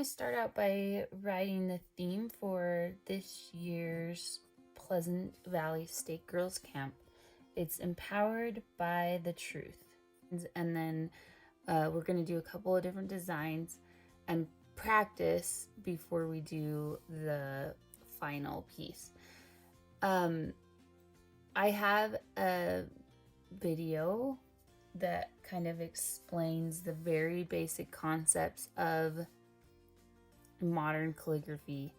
to start out by writing the theme for this year's Pleasant Valley State Girls Camp. It's Empowered by the Truth. And then we're going to do a couple of different designs and practice before we do the final piece. I have a video that kind of explains the very basic concepts of modern calligraphy.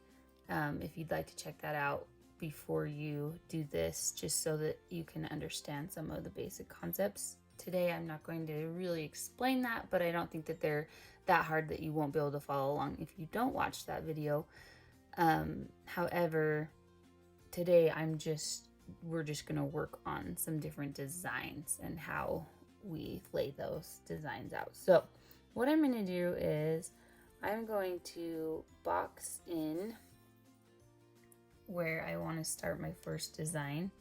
If you'd like to check that out before you do this, just so that you can understand some of the basic concepts. Today I'm not going to really explain that, but I don't think that they're that hard that you won't be able to follow along if you don't watch that video. However, today we're just going to work on some different designs and how we lay those designs out. So what I'm going to do is I'm going to box in where I want to start my first design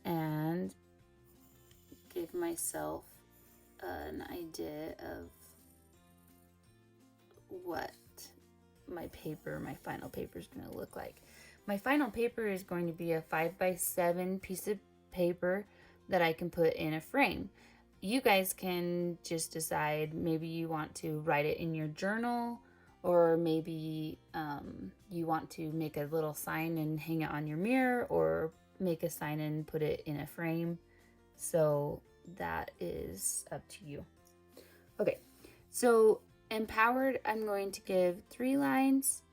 and give myself an idea of what my final paper is going to look like. My final paper is going to be a 5x7 piece of paper that I can put in a frame. You guys can just decide, maybe you want to write it in your journal, or maybe you want to make a little sign and hang it on your mirror, or make a sign and put it in a frame. So that is up to you. Okay, so empowered, I'm going to give 3 lines.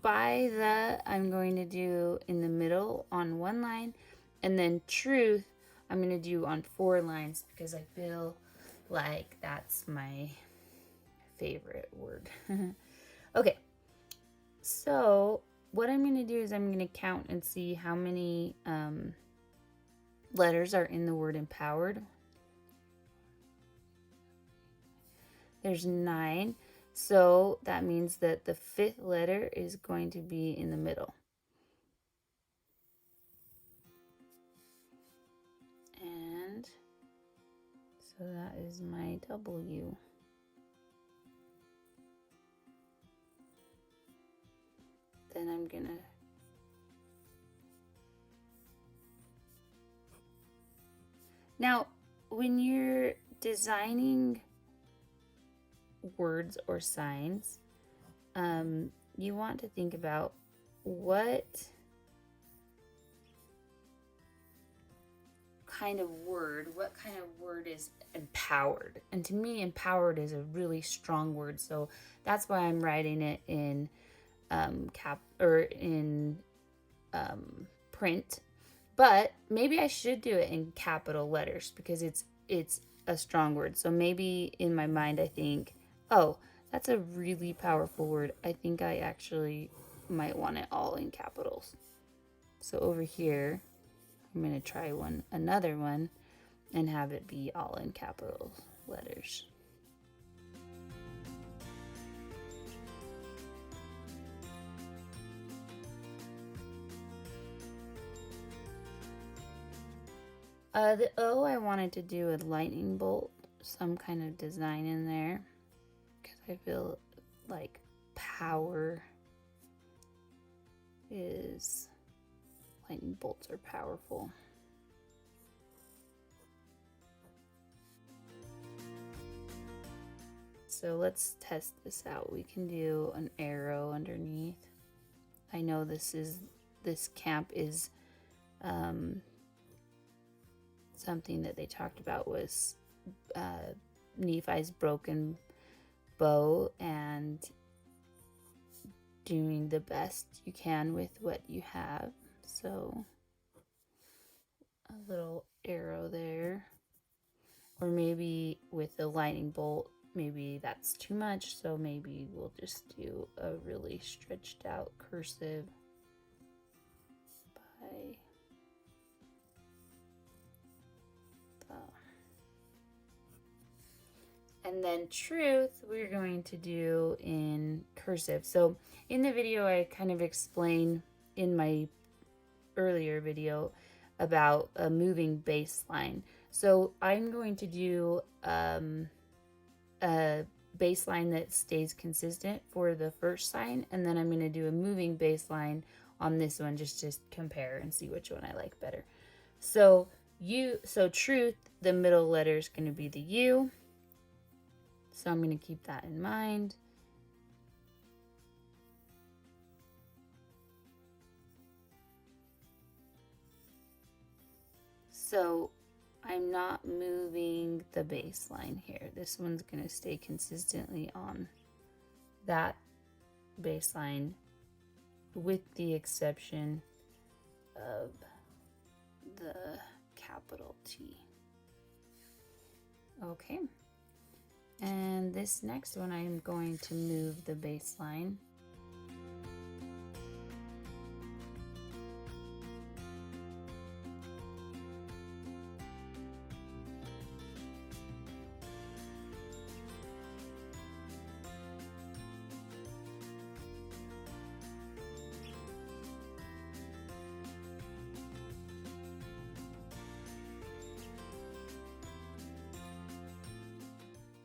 By the, I'm going to do in the middle on 1 line, and then truth I'm going to do on 4 lines because I feel like that's my favorite word. Okay, so what I'm going to do is I'm going to count and see how many letters are in the word empowered. There's 9. So that means that the 5th letter is going to be in the middle. And so that is my W. Then I'm gonna now, when you're designing words or signs, you want to think about what kind of word is empowered. And to me, empowered is a really strong word, so that's why I'm writing it in print. But maybe I should do it in capital letters because it's a strong word. So maybe in my mind I think, oh, that's a really powerful word. I think I actually might want it all in capitals. So over here, I'm going to try another one and have it be all in capital letters. The O, I wanted to do a lightning bolt, some kind of design in there, because I feel like power is, lightning bolts are powerful. So let's test this out. We can do an arrow underneath. I know this camp is something that they talked about was Nephi's broken bow and doing the best you can with what you have. So a little arrow there, or maybe with the lightning bolt, maybe that's too much, so maybe we'll just do a really stretched out cursive by and then truth we're going to do in cursive. So in the video I kind of explain in my earlier video about a moving baseline. So I'm going to do a baseline that stays consistent for the first sign, and then I'm going to do a moving baseline on this one just to compare and see which one I like better. So truth, the middle letter is going to be the U. So I'm going to keep that in mind. So I'm not moving the baseline here. This one's going to stay consistently on that baseline, with the exception of the capital T. Okay. And this next one, I'm going to move the baseline.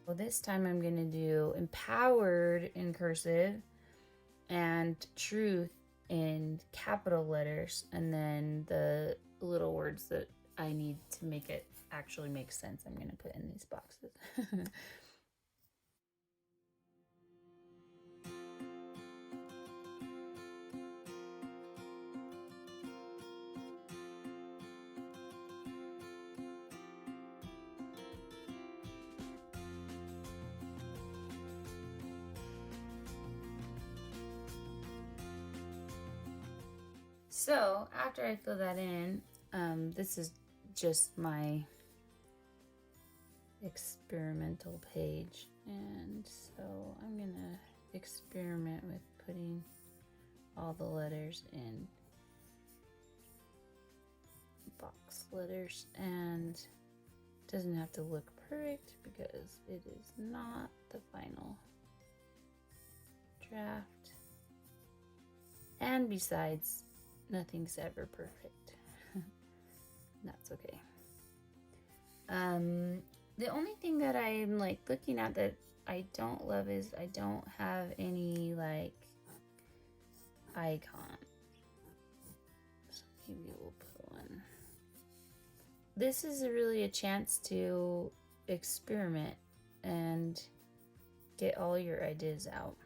Well, this time I'm going to do empowered in cursive and truth in capital letters, and then the little words that I need to make it actually make sense I'm going to put in these boxes. So after I fill that in, this is just my experimental page, and so I'm gonna experiment with putting all the letters in box letters, and it doesn't have to look perfect because it is not the final draft, and besides, nothing's ever perfect. That's okay. The only thing that I'm like looking at that I don't love is I don't have any like icon. So maybe we'll put one. This is really a chance to experiment and get all your ideas out.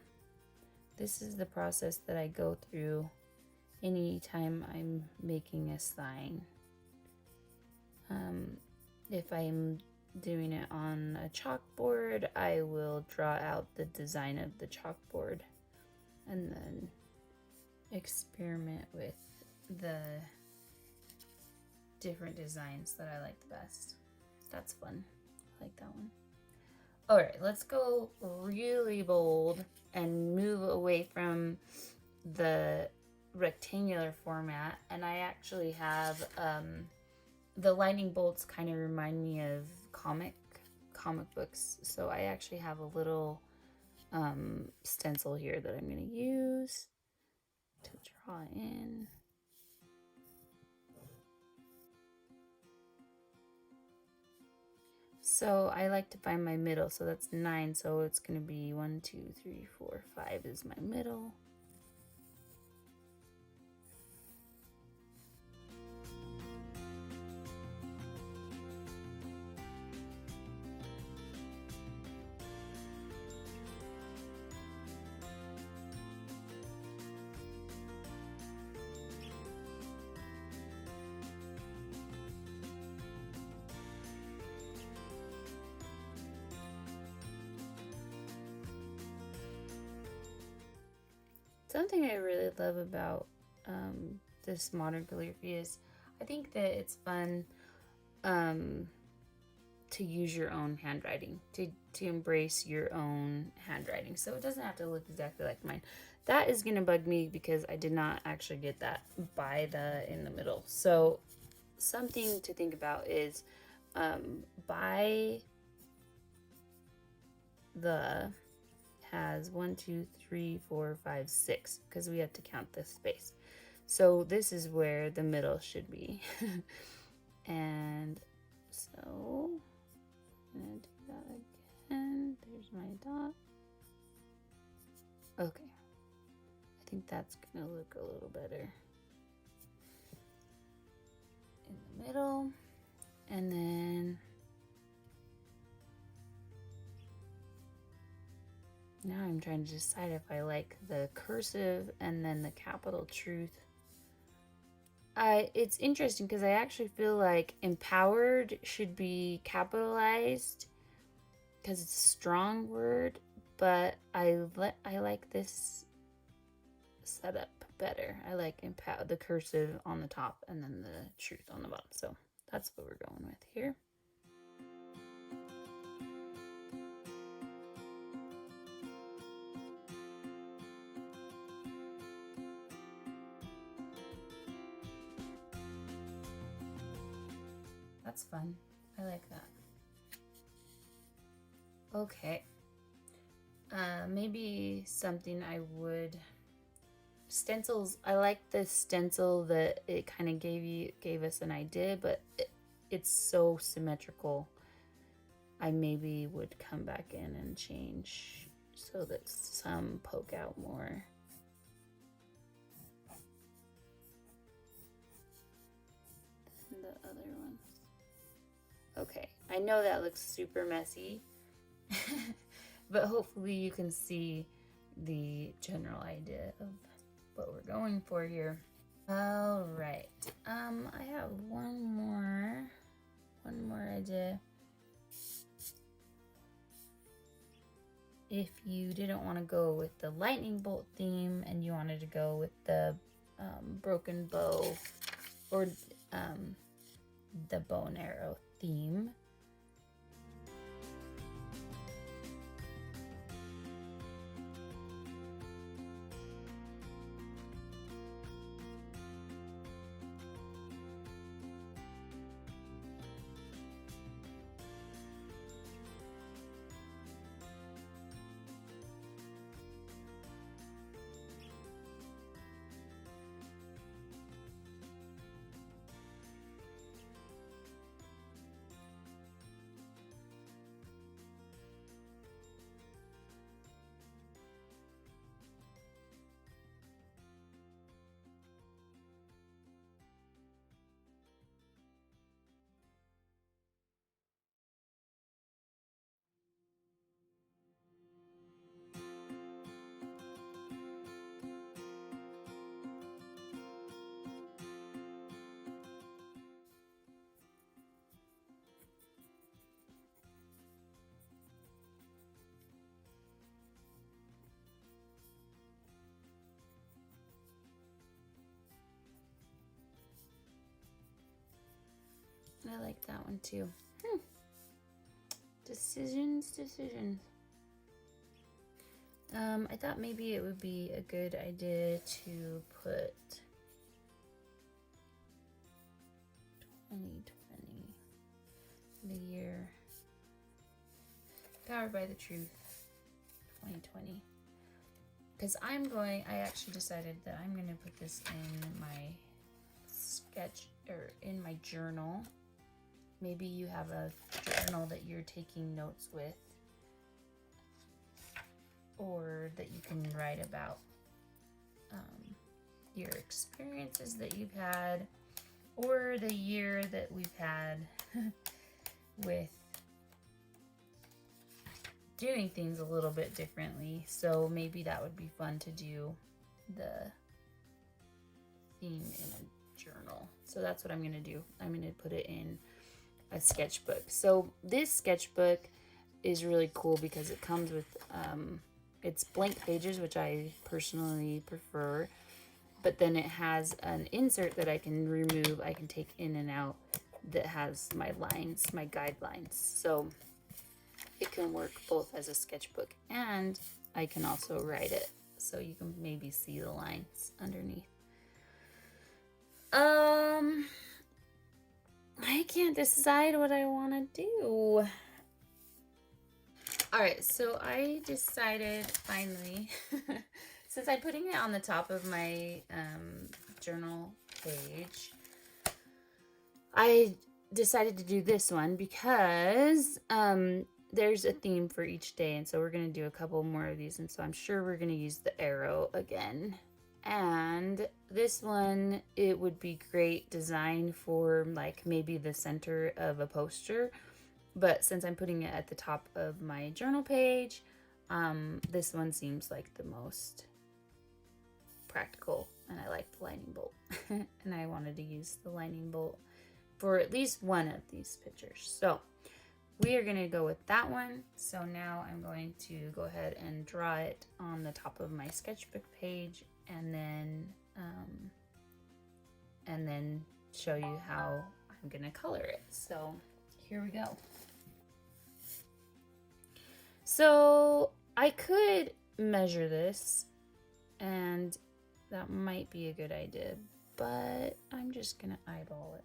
This is the process that I go through anytime I'm making a sign. If I'm doing it on a chalkboard, I will draw out the design of the chalkboard and then experiment with the different designs that I like the best. That's fun. I like that one. All right, let's go really bold and move away from the rectangular format. And I actually have the lightning bolts kind of remind me of comic books, so I actually have a little stencil here that I'm going to use to draw in. So I like to find my middle, so that's 9, so it's going to be 1, 2, 3, 4, 5 is my middle. Something I really love about this modern calligraphy is I think that it's fun to use your own handwriting, to embrace your own handwriting. So it doesn't have to look exactly like mine. That is going to bug me because I did not actually get that by the in the middle. So something to think about is by the has 1, 2, 3, 4, 5, 6 because we have to count this space. So this is where the middle should be. And so I'm gonna do that again. There's my dot. think that's gonna look a little better. In the middle, and then now I'm trying to decide if I like the cursive and then the capital Truth. It's interesting because I actually feel like empowered should be capitalized because it's a strong word, but I like this setup better. I like the cursive on the top and then the truth on the bottom. So that's what we're going with here. That's fun. I like that. Okay. Maybe something I would stencils. I like the stencil that it kind of gave us an idea, but it's so symmetrical. I maybe would come back in and change so that some poke out more. Than the other ones. Okay, I know that looks super messy, but hopefully you can see the general idea of what we're going for here. All right, I have one more idea. If you didn't want to go with the lightning bolt theme and you wanted to go with the broken bow or the bow and arrow theme, I like that one too. Decisions. I thought maybe it would be a good idea to put 2020, the year powered by the truth, 2020. Because I actually decided that I'm going to put this in my sketch or in my journal. Maybe you have a journal that you're taking notes with, or that you can write about your experiences that you've had, or the year that we've had with doing things a little bit differently. So maybe that would be fun to do the theme in a journal. So that's what I'm going to do. I'm going to put it in a sketchbook. So this sketchbook is really cool because it comes with it's blank pages, which I personally prefer, but then it has an insert that I can remove, I can take in and out, that has my lines, my guidelines. So it can work both as a sketchbook and I can also write it, so you can maybe see the lines underneath. I can't decide what I want to do. All right, so I decided finally, since I'm putting it on the top of my journal page, I decided to do this one because there's a theme for each day, and so we're going to do a couple more of these, and so I'm sure we're going to use the arrow again. And this one, it would be great design for like maybe the center of a poster. But since I'm putting it at the top of my journal page, this one seems like the most practical, and I like the lightning bolt. And I wanted to use the lightning bolt for at least one of these pictures. So we are going to go with that one. So now I'm going to go ahead and draw it on the top of my sketchbook page, and then show you how I'm going to color it. So here we go. So I could measure this, and that might be a good idea, but I'm just gonna eyeball it.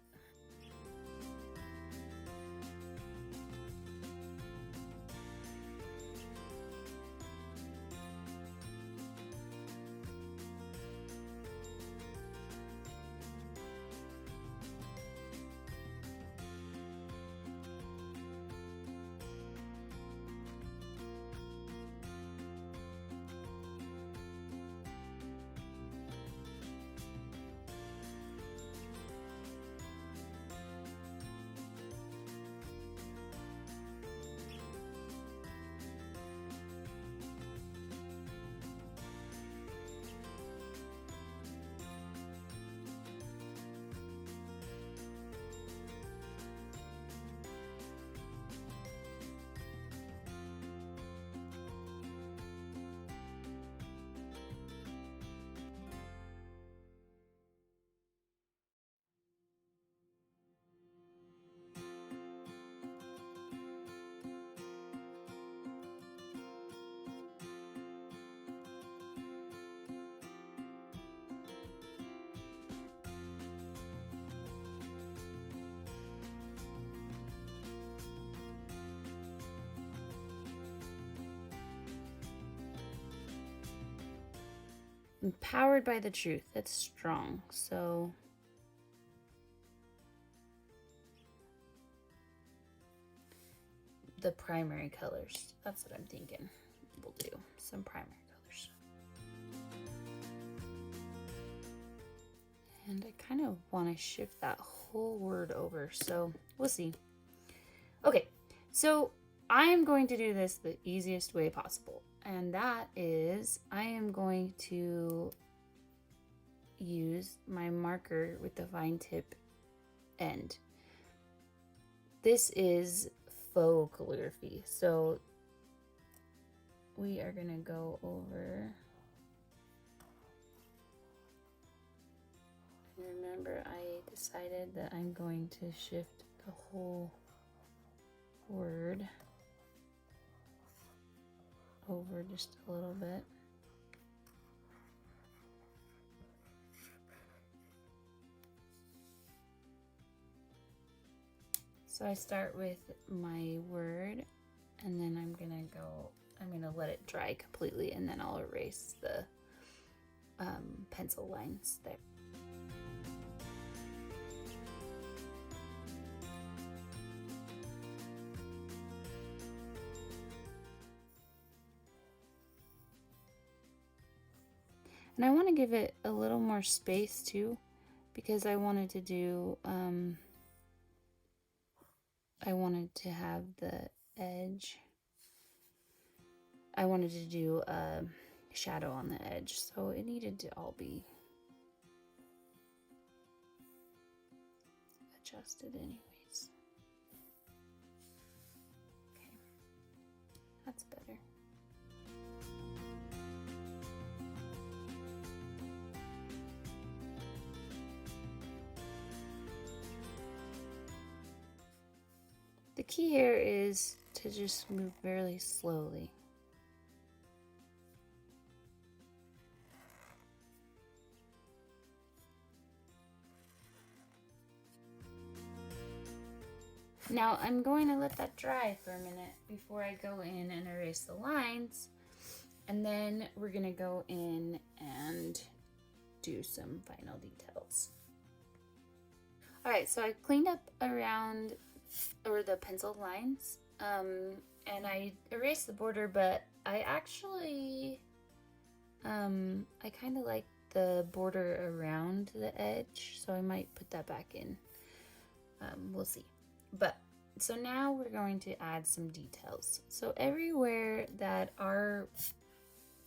Empowered by the truth. That's strong. So the primary colors. That's what I'm thinking. We'll do some primary colors. And I kind of want to shift that whole word over, so we'll see. Okay, so I am going to do this the easiest way possible, and that is I am going to use my marker with the fine tip end. This is faux calligraphy, so we are gonna go over. Remember, I decided that I'm going to shift the whole word over just a little bit. So I start with my word, and then I'm gonna let it dry completely, and then I'll erase the pencil lines there. And I want to give it a little more space too, because I wanted to do, I wanted to have the edge. I wanted to do a shadow on the edge, so it needed to all be adjusted anyways. Okay, that's better. The key here is to just move very slowly. Now I'm going to let that dry for a minute before I go in and erase the lines, and then we're going to go in and do some final details. Alright, so I cleaned up around the pencil lines, and I erased the border, but I actually I kind of like the border around the edge, so I might put that back in. We'll see. But so now we're going to add some details. So everywhere that our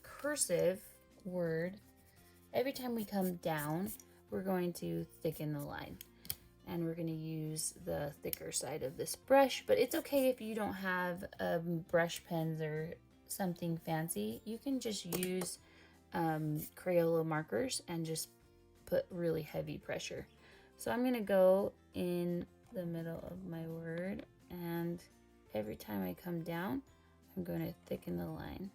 cursive word, every time we come down, we're going to thicken the line. And we're going to use the thicker side of this brush, but it's okay if you don't have brush pens or something fancy. You can just use Crayola markers and just put really heavy pressure. So I'm going to go in the middle of my word, and every time I come down, I'm going to thicken the line.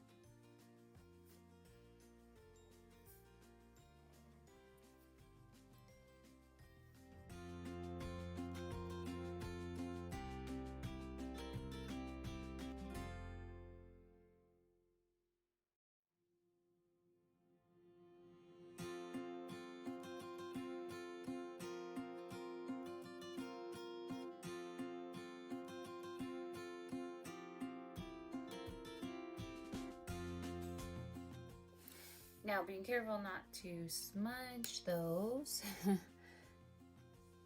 Now, being careful not to smudge those,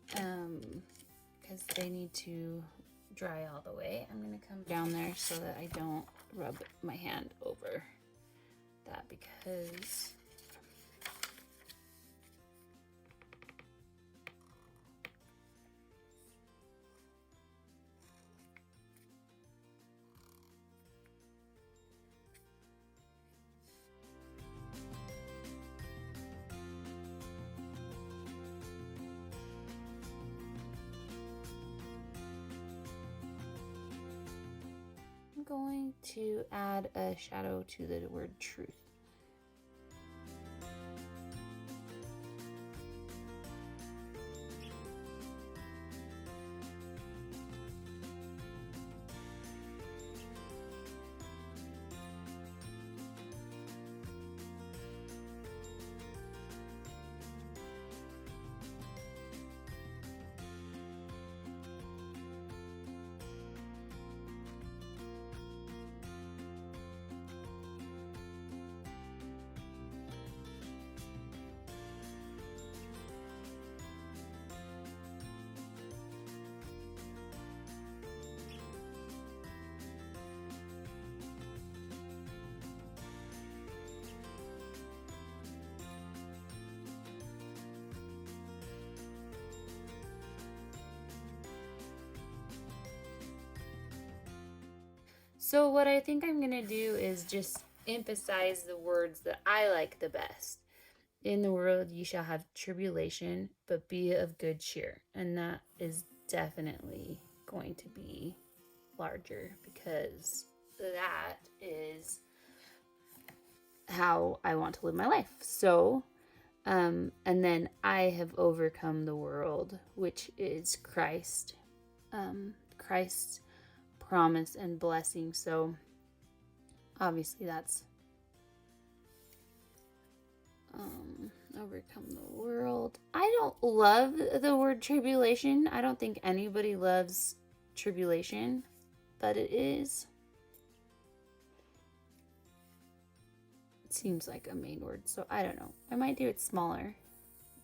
because they need to dry all the way. I'm going to come down there so that I don't rub my hand over that, because I'm going to add a shadow to the word truth. So what I think I'm going to do is just emphasize the words that I like the best. In the world you shall have tribulation, but be of good cheer. And that is definitely going to be larger, because that is how I want to live my life. So, and then I have overcome the world, which is Christ. Christ's promise and blessing. So obviously that's overcome the world. I don't love the word tribulation. I don't think anybody loves tribulation, but it seems like a main word, so I don't know. I might do it smaller,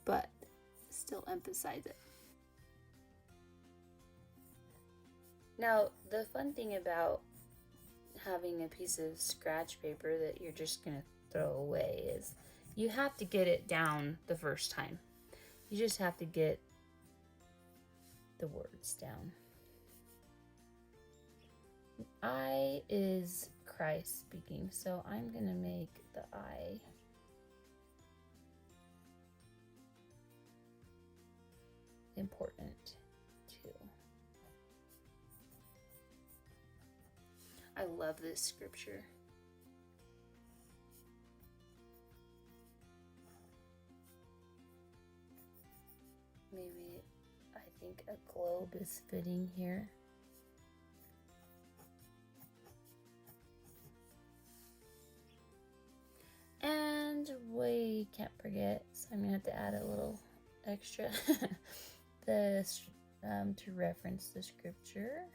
but still emphasize it. Now, the fun thing about having a piece of scratch paper that you're just gonna throw away is you have to get it down the first time. You just have to get the words down. I is Christ speaking, so I'm gonna make the I important too. I love this scripture. Maybe I think a globe is fitting here. And we can't forget, so I'm gonna have to add a little extra this to reference the scripture.